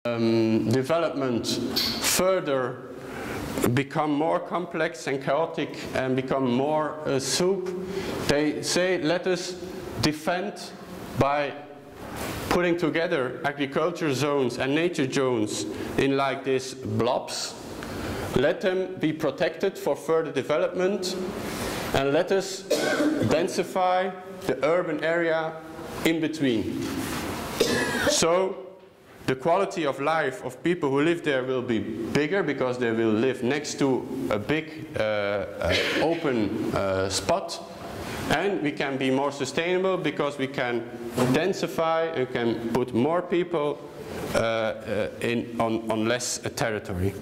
development further become more complex and chaotic and become more soup, they say let us defend by putting together agriculture zones and nature zones in like these blobs. Let them be protected for further development, and let us densify the urban area in between. So the quality of life of people who live there will be bigger because they will live next to a big open spot, and we can be more sustainable because we can densify and can put more people on less territory.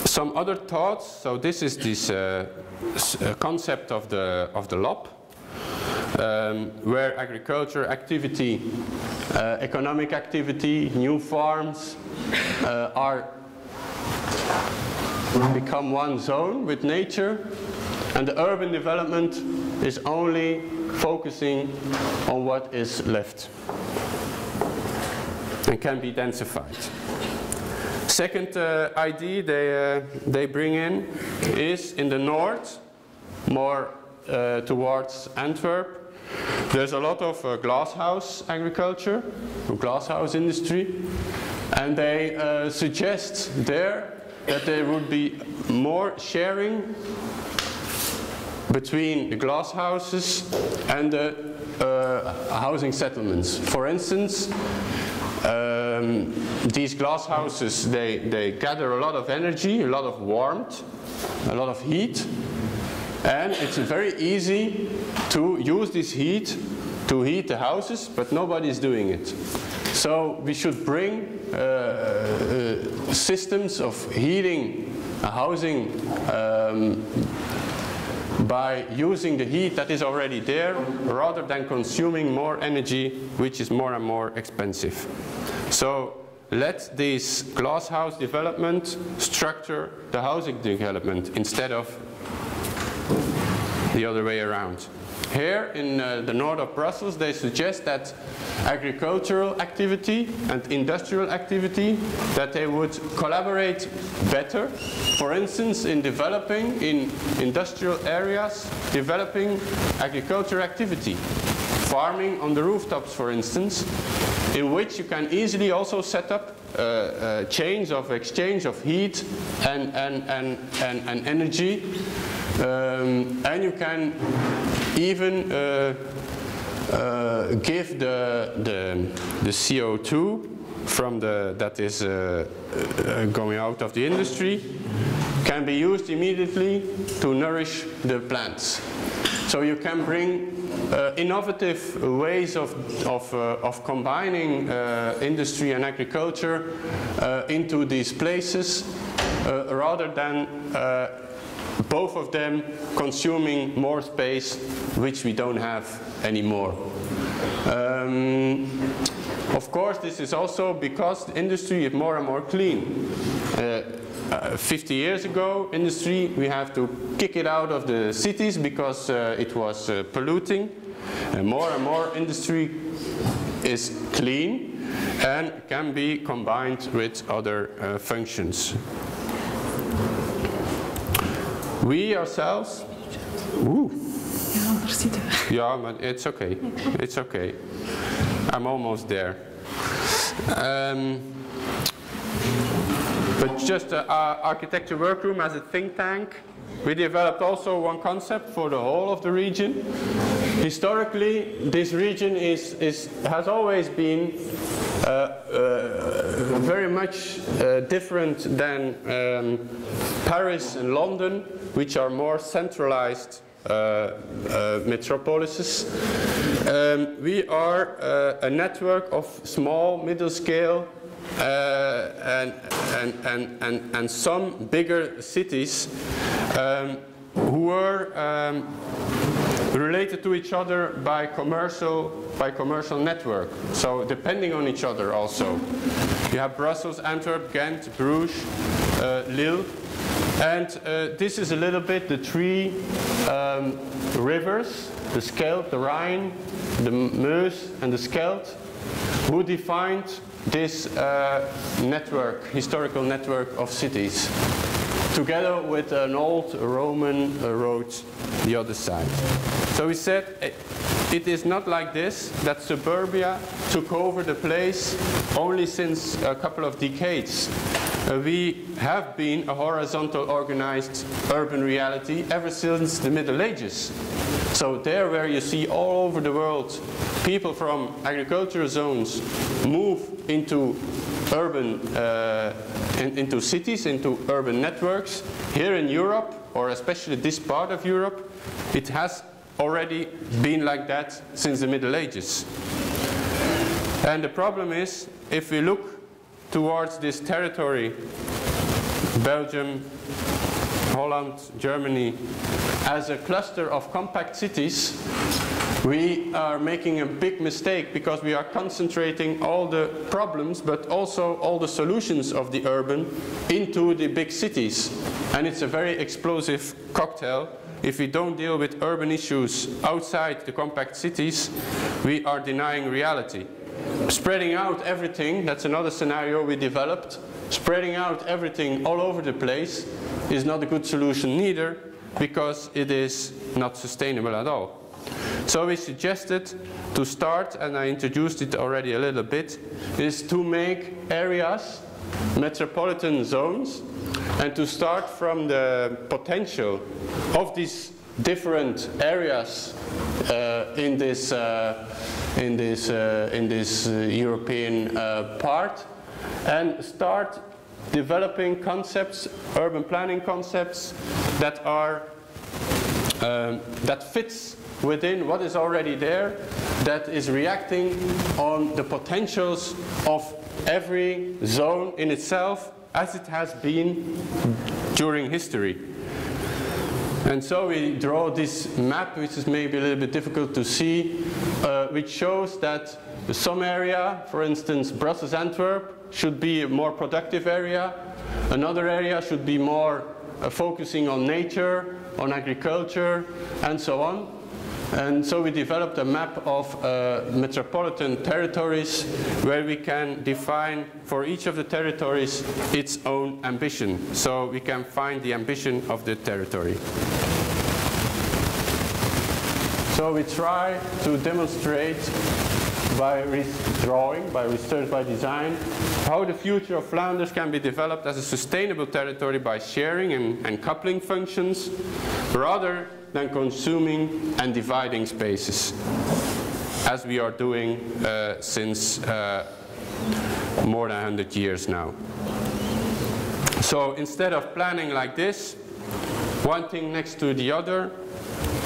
Some other thoughts. So this is this concept of the LOP, where agriculture activity, economic activity, new farms become one zone with nature, and the urban development is only focusing on what is left and can be densified. Second idea they bring in is in the north, more towards Antwerp. There's a lot of glasshouse agriculture, glasshouse industry, and they suggest there that there would be more sharing between the glass houses and the housing settlements. For instance, these glass houses, they gather a lot of energy, a lot of warmth, a lot of heat, and it's very easy to use this heat to heat the houses, but nobody is doing it. So we should bring systems of heating housing by using the heat that is already there, rather than consuming more energy, which is more and more expensive. So let this glass house development structure the housing development instead of the other way around. Here in the north of Brussels, they suggest that agricultural activity and industrial activity, that they would collaborate better. For instance, in developing in industrial areas, developing agricultural activity. Farming on the rooftops, for instance, in which you can easily also set up chains of exchange of heat and energy. And you can even give the CO2 from that is going out of the industry, can be used immediately to nourish the plants. So you can bring innovative ways of combining industry and agriculture into these places, rather than both of them consuming more space, which we don't have anymore. Of course, this is also because the industry is more and more clean. 50 years ago, industry, we have to kick it out of the cities because it was polluting. And more industry is clean and can be combined with other functions. We ourselves, yeah, but it's okay. It's okay. I'm almost there. But just our architecture workroom as a think tank, we developed also one concept for the whole of the region. Historically, this region has always been very much different than Paris and London, which are more centralized metropolises. We are a network of small, middle scale and some bigger cities who were related to each other by commercial network. So depending on each other also. You have Brussels, Antwerp, Ghent, Bruges, Lille. And this is a little bit the three rivers, the Scheldt, the Rhine, the Meuse and the Scheldt, who defined this historical network of cities, together with an old Roman road the other side. So we said it is not like this, that suburbia took over the place only since a couple of decades. We have been a horizontal organized urban reality ever since the Middle Ages. So there where you see all over the world people from agricultural zones move into urban, into cities, into urban networks. Here in Europe, or especially this part of Europe, it has already been like that since the Middle Ages. And the problem is, if we look towards this territory, Belgium, Holland, Germany, as a cluster of compact cities, we are making a big mistake, because we are concentrating all the problems but also all the solutions of the urban into the big cities. And it's a very explosive cocktail. If we don't deal with urban issues outside the compact cities, we are denying reality. Spreading out everything, that's another scenario we developed. Spreading out everything all over the place is not a good solution neither, because it is not sustainable at all. So we suggested to start, and I introduced it already a little bit, is to make areas, metropolitan zones, and to start from the potential of these different areas in this European part, and start developing concepts, urban planning concepts that are that fits within what is already there, that is reacting on the potentials of every zone in itself, as it has been during history. And so we draw this map, which is maybe a little bit difficult to see, which shows that some area, for instance Brussels Antwerp, should be a more productive area. Another area should be more focusing on nature, on agriculture, and so on. And so we developed a map of metropolitan territories, where we can define for each of the territories its own ambition. So we can find the ambition of the territory. So we try to demonstrate by drawing, by research, by design, how the future of Flanders can be developed as a sustainable territory by sharing and coupling functions, rather than consuming and dividing spaces, as we are doing since more than 100 years now. So instead of planning like this, one thing next to the other,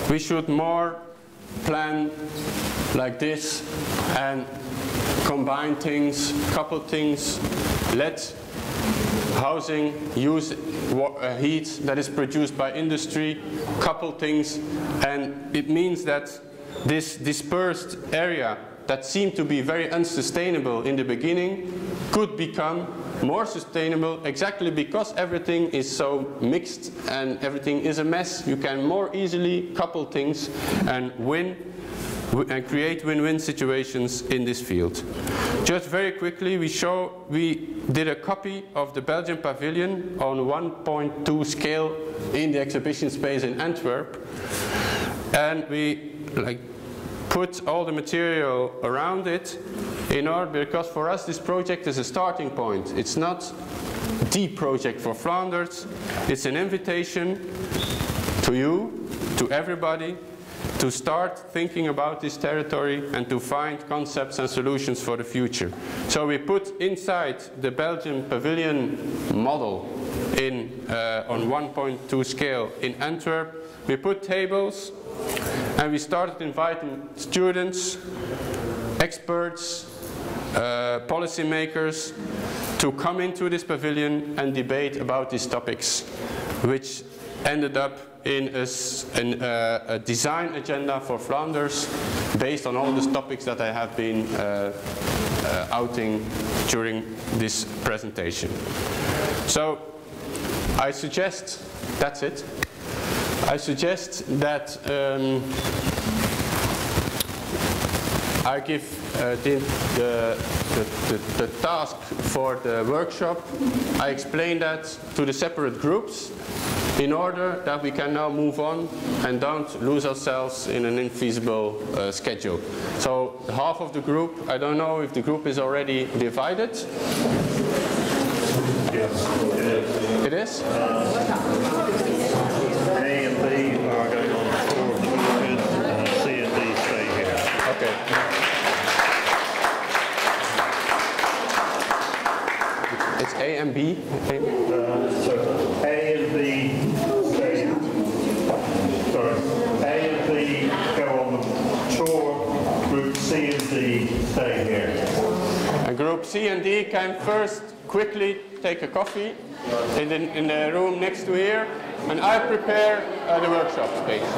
we should more plan like this and combine things, couple things, let housing use heat that is produced by industry, couple things, and it means that this dispersed area that seemed to be very unsustainable in the beginning could become more sustainable, exactly because everything is so mixed and everything is a mess. You can more easily couple things and and create win-win situations in this field. Just very quickly, we did a copy of the Belgian pavilion on 1.2 scale in the exhibition space in Antwerp, and we put all the material around it in order, because for us this project is a starting point. It's not the project for Flanders. It's an invitation to you, to everybody, to start thinking about this territory and to find concepts and solutions for the future. So we put inside the Belgian pavilion model on 1.2 scale in Antwerp, we put tables, and we started inviting students, experts, policymakers to come into this pavilion and debate about these topics, which ended up in a design agenda for Flanders based on all these topics that I have been outing during this presentation. So I suggest, that's it, I suggest that I give the task for the workshop. I explain that to the separate groups in order that we can now move on and don't lose ourselves in an infeasible schedule. So half of the group, I don't know if the group is already divided. Yes, it is. A and B are going on the tour of the villages, C and D stay here. Okay. It's A and B. So A and B stay. Sorry, A and B go on the tour. Group C and D stay here. And group C and D can first quickly take a coffee in the room next to here, and I prepare the workshop space.